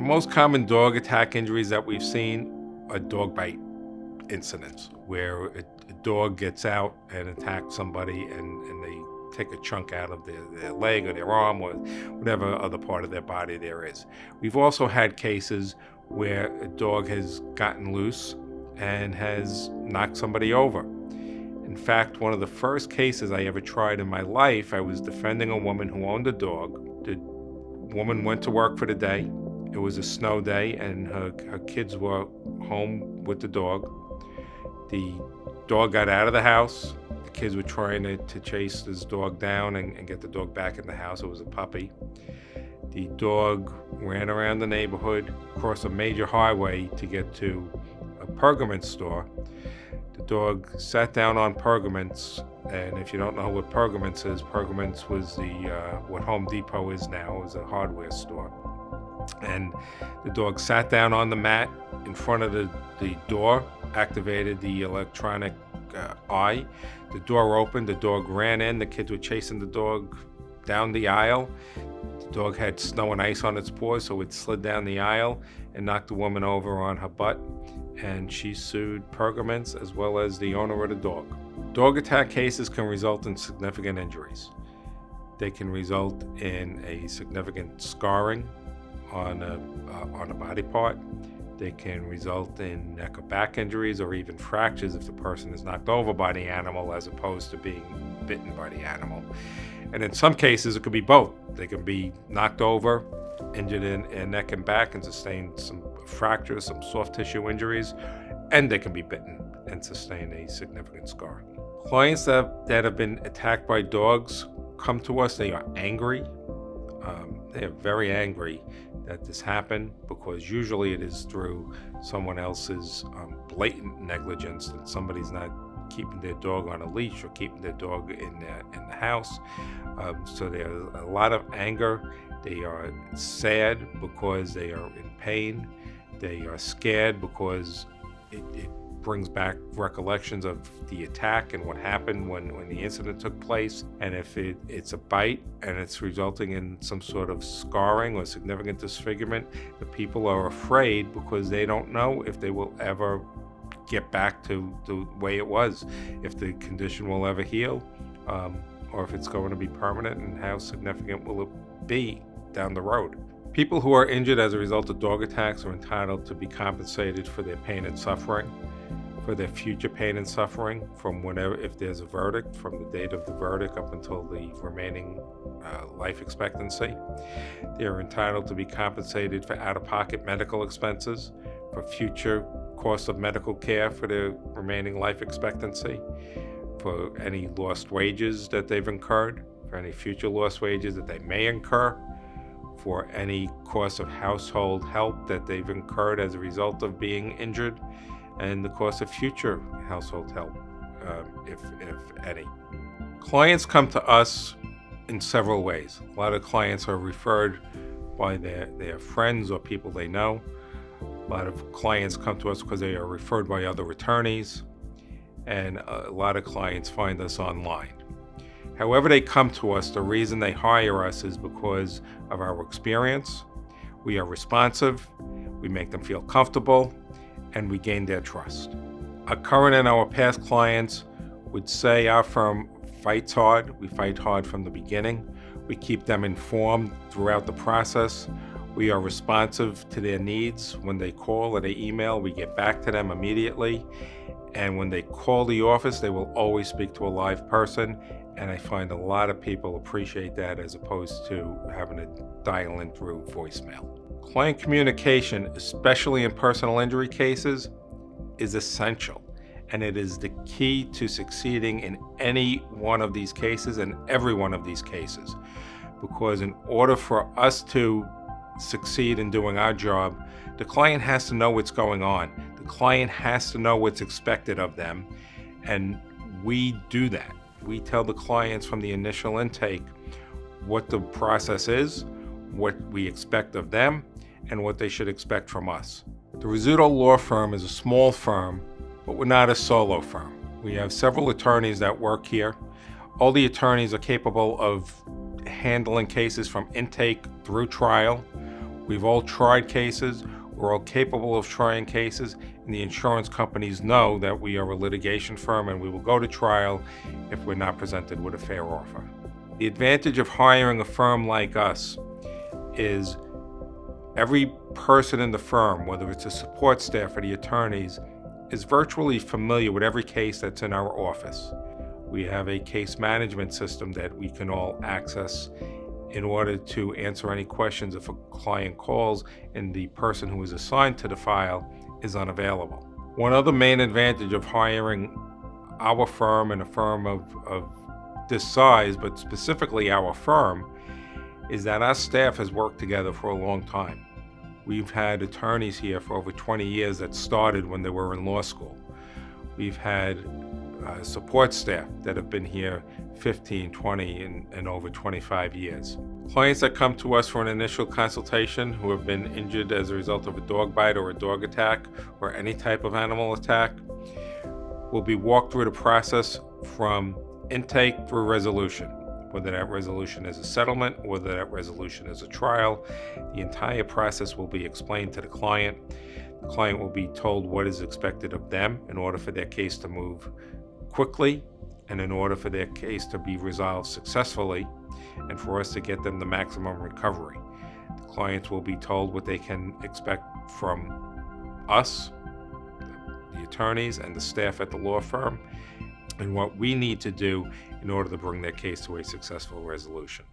most common dog attack injuries that we've seen are dog bite incidents, where a dog gets out and attacks somebody and they take a chunk out of their leg or their arm or whatever other part of their body there is. We've also had cases where a dog has gotten loose and has knocked somebody over. In fact, one of the first cases I ever tried in my life, I was defending a woman who owned a dog. The woman went to work for the day. It was a snow day, and her kids were home with the dog. The dog got out of the house. The kids were trying to chase this dog down and get the dog back in the house. It was a puppy. The dog ran around the neighborhood, across a major highway to get to a Pergament store. The dog sat down on Pergaments, and if you don't know what Pergaments is, Pergaments was what Home Depot is now. It was a hardware store. And the dog sat down on the mat in front of the door, activated the electronic eye. The door opened, the dog ran in, the kids were chasing the dog down the aisle. The dog had snow and ice on its paws, so it slid down the aisle and knocked the woman over on her butt, and she sued Pergaments as well as the owner of the dog. Dog attack cases can result in significant injuries. They can result in a significant scarring on a body part. They can result in neck or back injuries or even fractures if the person is knocked over by the animal as opposed to being bitten by the animal. And in some cases, it could be both. They can be knocked over, injured in neck and back, and sustain some fractures, some soft tissue injuries, and they can be bitten and sustain a significant scar. Clients that have been attacked by dogs come to us. They are angry. They are very angry that this happened, because usually it is through someone else's blatant negligence, that somebody's not keeping their dog on a leash or keeping their dog in the house. So there's a lot of anger. They are sad because they are in pain. They are scared because it brings back recollections of the attack and what happened when the incident took place. And if it's a bite and it's resulting in some sort of scarring or significant disfigurement, the people are afraid because they don't know if they will ever get back to the way it was, if the condition will ever heal, or if it's going to be permanent, and how significant will it be down the road. People who are injured as a result of dog attacks are entitled to be compensated for their pain and suffering, for their future pain and suffering, from whenever, if there's a verdict, from the date of the verdict up until the remaining life expectancy. They are entitled to be compensated for out-of-pocket medical expenses, for future costs of medical care for their remaining life expectancy, for any lost wages that they've incurred, for any future lost wages that they may incur, for any cost of household help that they've incurred as a result of being injured, and the cost of future household help, if any. Clients come to us in several ways. A lot of clients are referred by their friends or people they know. A lot of clients come to us because they are referred by other attorneys, and a lot of clients find us online. However they come to us, the reason they hire us is because of our experience. We are responsive, we make them feel comfortable, and we gain their trust. Our current and our past clients would say our firm fights hard. We fight hard from the beginning. We keep them informed throughout the process. We are responsive to their needs. When they call or they email, we get back to them immediately. And when they call the office, they will always speak to a live person. And I find a lot of people appreciate that as opposed to having to dial in through voicemail. Client communication, especially in personal injury cases, is essential. And it is the key to succeeding in any one of these cases and every one of these cases. Because in order for us to succeed in doing our job, the client has to know what's going on. The client has to know what's expected of them, and we do that. We tell the clients from the initial intake what the process is, what we expect of them, and what they should expect from us. The Rizzuto Law Firm is a small firm, but we're not a solo firm. We have several attorneys that work here. All the attorneys are capable of handling cases from intake through trial. We've all tried cases, we're all capable of trying cases, and the insurance companies know that we are a litigation firm and we will go to trial if we're not presented with a fair offer. The advantage of hiring a firm like us is every person in the firm, whether it's the support staff or the attorneys, is virtually familiar with every case that's in our office. We have a case management system that we can all access in order to answer any questions if a client calls and the person who is assigned to the file is unavailable. One other main advantage of hiring our firm and a firm of this size, but specifically our firm, is that our staff has worked together for a long time. We've had attorneys here for over 20 years that started when they were in law school. We've had support staff that have been here 15, 20, and over 25 years. Clients that come to us for an initial consultation who have been injured as a result of a dog bite or a dog attack or any type of animal attack will be walked through the process from intake through resolution. Whether that resolution is a settlement, whether that resolution is a trial, the entire process will be explained to the client. The client will be told what is expected of them in order for their case to move quickly and in order for their case to be resolved successfully and for us to get them the maximum recovery. The clients will be told what they can expect from us, the attorneys and the staff at the law firm, and what we need to do in order to bring their case to a successful resolution.